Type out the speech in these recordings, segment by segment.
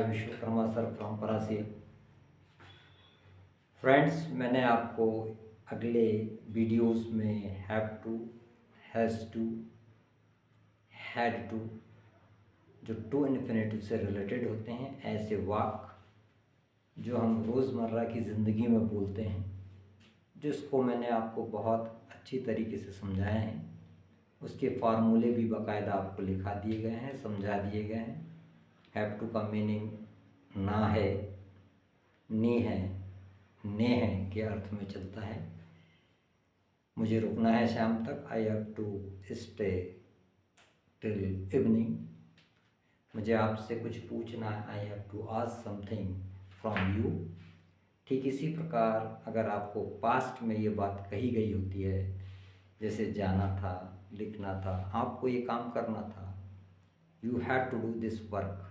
Vishwakarma sir परंपरा से। Friends, मैंने आपको अगले वीडियोस में have to, has to, had to, जो टू इन्फिनेटिव से रिलेटेड होते हैं, ऐसे वाक्य जो हम रोज़मर्रा की ज़िंदगी में बोलते हैं, जिसको मैंने आपको बहुत अच्छी तरीके से समझाया है। उसके फार्मूले भी बाकायदा आपको लिखा दिए गए हैं, समझा दिए गए हैं। हैव टू का मीनिंग ना है, नी है, ने है के अर्थ में चलता है। मुझे रुकना है शाम तक। I have to stay till evening. मुझे आपसे कुछ पूछना है। I have to ask something from you. ठीक इसी प्रकार अगर आपको पास्ट में ये बात कही गई होती है, जैसे जाना था, लिखना था, आपको ये काम करना था, you have to do this work.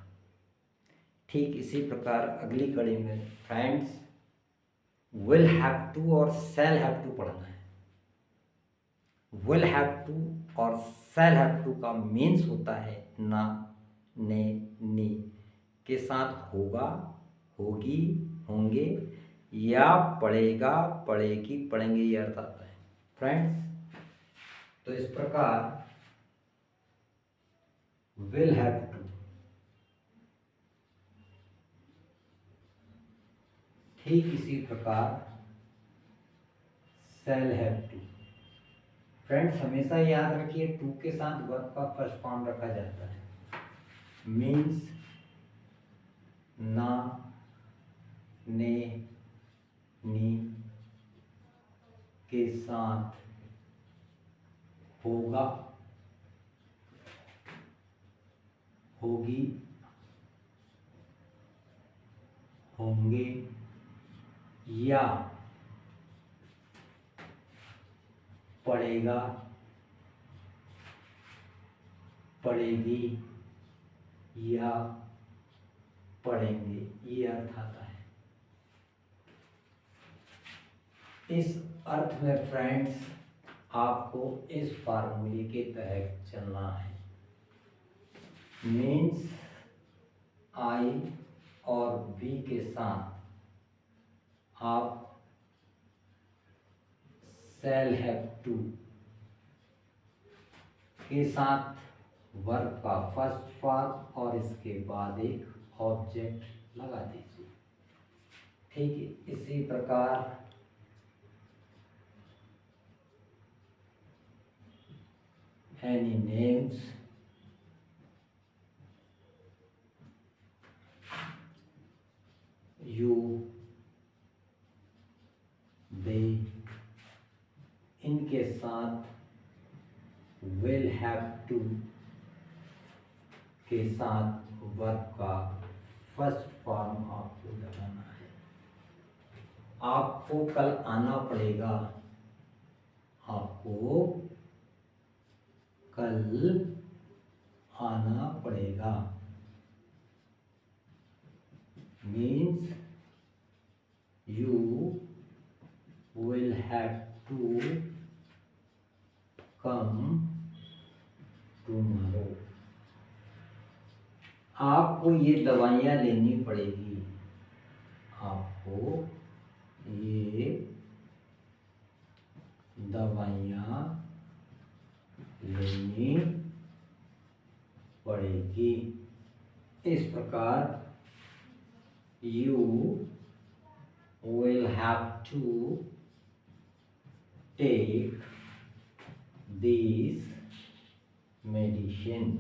ठीक इसी प्रकार अगली कड़ी में फ्रेंड्स विल हैव टू और शैल हैव टू पढ़ना है। विल हैव टू और शैल हैव टू का मीन्स होता है ना, ने, नी के साथ होगा, होगी, होंगे या पढ़ेगा, पढ़ेगी, पढ़ेंगे ये अर्थ आता है फ्रेंड्स। तो इस प्रकार विल हैव टू, ठीक इसी प्रकार शैल हैव टू। फ्रेंड्स, हमेशा याद रखिए टू के साथ वर्ब का फर्स्ट फॉर्म रखा जाता है। मीन्स ना, ने, नी के साथ होगा, होगी, होंगे या पढ़ेगा, पढ़ेगी या पढ़ेंगे ये अर्थ आता है। इस अर्थ में फ्रेंड्स आपको इस फार्मूले के तहत चलना है। मीन्स आई और वी के साथ आप शैल हैव टू के साथ वर्ब का फर्स्ट फॉर्म और इसके बाद एक ऑब्जेक्ट लगा दीजिए। ठीक इसी प्रकार एनी नेम्स, यू, दे, इनके साथ विल हैव टू के साथ वर्ब का फर्स्ट फॉर्म आपको लगाना है। आपको कल आना पड़ेगा, आपको कल आना पड़ेगा। Means you will have to come tomorrow. आपको ये दवाइयाँ लेनी पड़ेगी, आपको ये दवाइयाँ लेनी पड़ेगी। इस प्रकार you will have to take this medicine.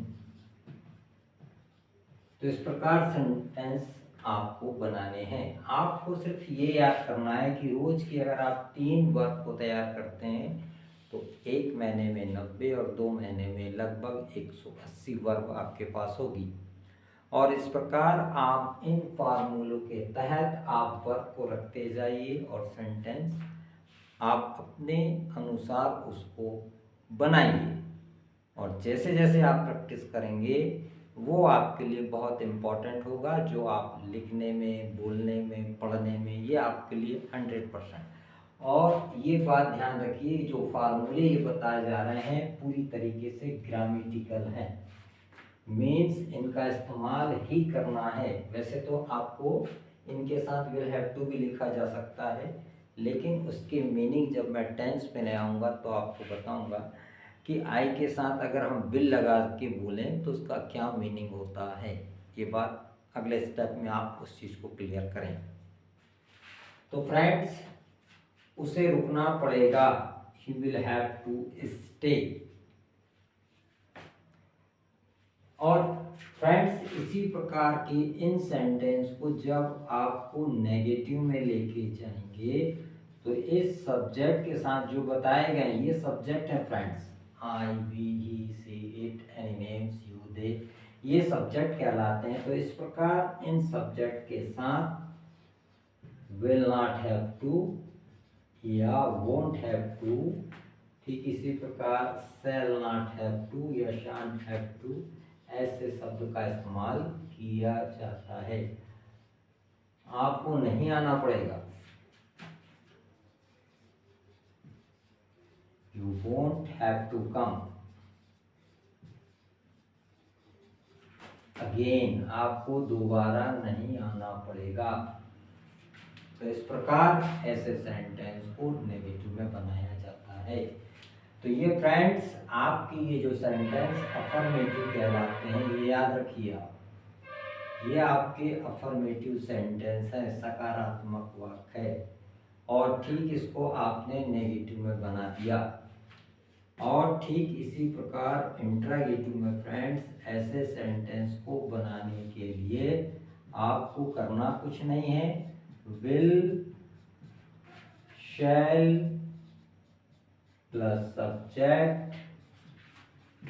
तो इस प्रकार सेंटेंस आपको बनाने हैं। आपको सिर्फ ये याद करना है कि रोज की अगर आप 3 वर्ब को तैयार करते हैं तो 1 महीने में 90 और 2 महीने में लगभग 180 वर्ब आपके पास होगी। और इस प्रकार आप इन फार्मूलों के तहत आप वर्ब को रखते जाइए और सेंटेंस आप अपने अनुसार उसको बनाइए। और जैसे जैसे आप प्रैक्टिस करेंगे वो आपके लिए बहुत इम्पॉर्टेंट होगा। जो आप लिखने में, बोलने में, पढ़ने में, ये आपके लिए 100%। और ये बात ध्यान रखिए, जो फार्मूले ये बताए जा रहे हैं पूरी तरीके से ग्रामेटिकल हैं। मीन्स इनका इस्तेमाल ही करना है। वैसे तो आपको इनके साथ विल हैव टू भी लिखा जा सकता है, लेकिन उसकी मीनिंग जब मैं टेंस में ले आऊँगा तो आपको बताऊँगा कि आई के साथ अगर हम विल लगा के बोलें तो उसका क्या मीनिंग होता है। ये बात अगले स्टेप में आप उस चीज़ को क्लियर करें। तो फ्रेंड्स, उसे रुकना पड़ेगा, he will have to stay. और फ्रेंड्स, इसी प्रकार के इन सेंटेंस को जब आपको नेगेटिव में लेके जाएंगे तो इस सब्जेक्ट के साथ जो बताए गए ये सब्जेक्ट है friends, I, we, he, she, it, any names, you, they, ये सब्जेक्ट कहलाते हैं। तो इस प्रकार इन सब्जेक्ट के साथ विल नॉट हैव टू या वोंट हैव टू, ठीक इसी प्रकार शैल नॉट हैव टू या शांट हैव टू, ऐसे शब्द का इस्तेमाल किया जाता है। आपको नहीं आना पड़ेगा, you won't have to come. Again, आपको दोबारा नहीं आना पड़ेगा। तो इस प्रकार ऐसे सेंटेंस को नेगेटिव में बनाया जाता है। तो ये फ्रेंड्स, आपकी ये जो सेंटेंस अफर्मेटिव कहलाते हैं, ये याद रखिए आप, ये आपके अफर्मेटिव सेंटेंस है, सकारात्मक वाक्य है। और ठीक इसको आपने नेगेटिव में बना दिया। और ठीक इसी प्रकार इंट्रागेटिव में फ्रेंड्स, ऐसे सेंटेंस को बनाने के लिए आपको करना कुछ नहीं है, will, shall plus subject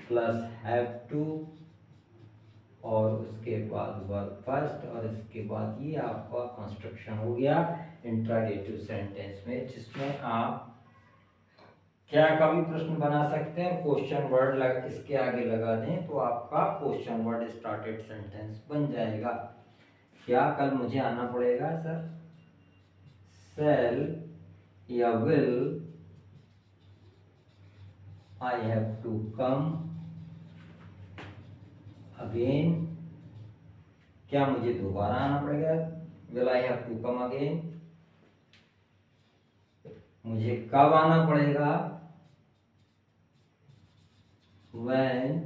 plus have to और उसके बाद वर्ब फर्स्ट और इसके बाद ये आपका कंस्ट्रक्शन हो गया इंट्रागेटिव सेंटेंस में, जिसमें आप क्या का भी प्रश्न बना सकते हैं, क्वेश्चन वर्ड इसके आगे लगा दें तो आपका क्वेश्चन वर्ड स्टार्टेड सेंटेंस बन जाएगा। क्या कल मुझे आना पड़ेगा सर? शैल या will I have to come again. क्या मुझे दोबारा आना पड़ेगा? Will I have to come again. मुझे कब आना पड़ेगा? When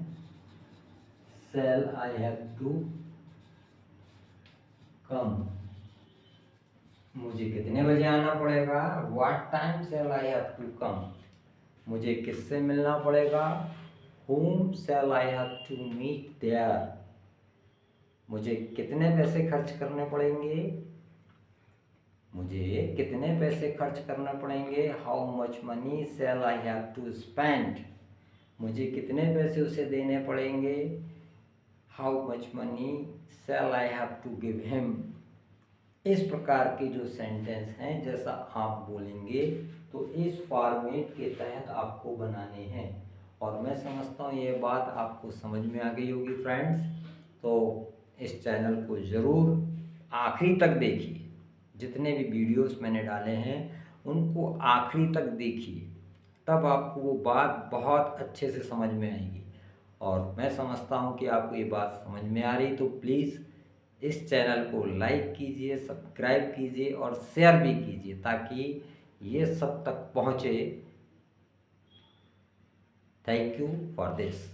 shall I have to come? मुझे कितने बजे आना पड़ेगा? What time shall I have to come? मुझे किससे मिलना पड़ेगा? Whom shall I have to meet there? मुझे कितने पैसे खर्च करने पड़ेंगे? मुझे कितने पैसे खर्च करने पड़ेंगे? How much money shall I have to spend? मुझे कितने पैसे उसे देने पड़ेंगे? How much money shall I have to give him. इस प्रकार के जो सेंटेंस हैं, जैसा आप बोलेंगे तो इस फॉर्मेट के तहत आपको बनाने हैं। और मैं समझता हूँ ये बात आपको समझ में आ गई होगी फ्रेंड्स। तो इस चैनल को ज़रूर आखिरी तक देखिए, जितने भी वीडियोस मैंने डाले हैं उनको आखिरी तक देखिए, तब आपको वो बात बहुत अच्छे से समझ में आएगी। और मैं समझता हूँ कि आपको ये बात समझ में आ रही, तो प्लीज़ इस चैनल को लाइक कीजिए, सब्सक्राइब कीजिए और शेयर भी कीजिए ताकि ये सब तक पहुँचे। Thank you for this.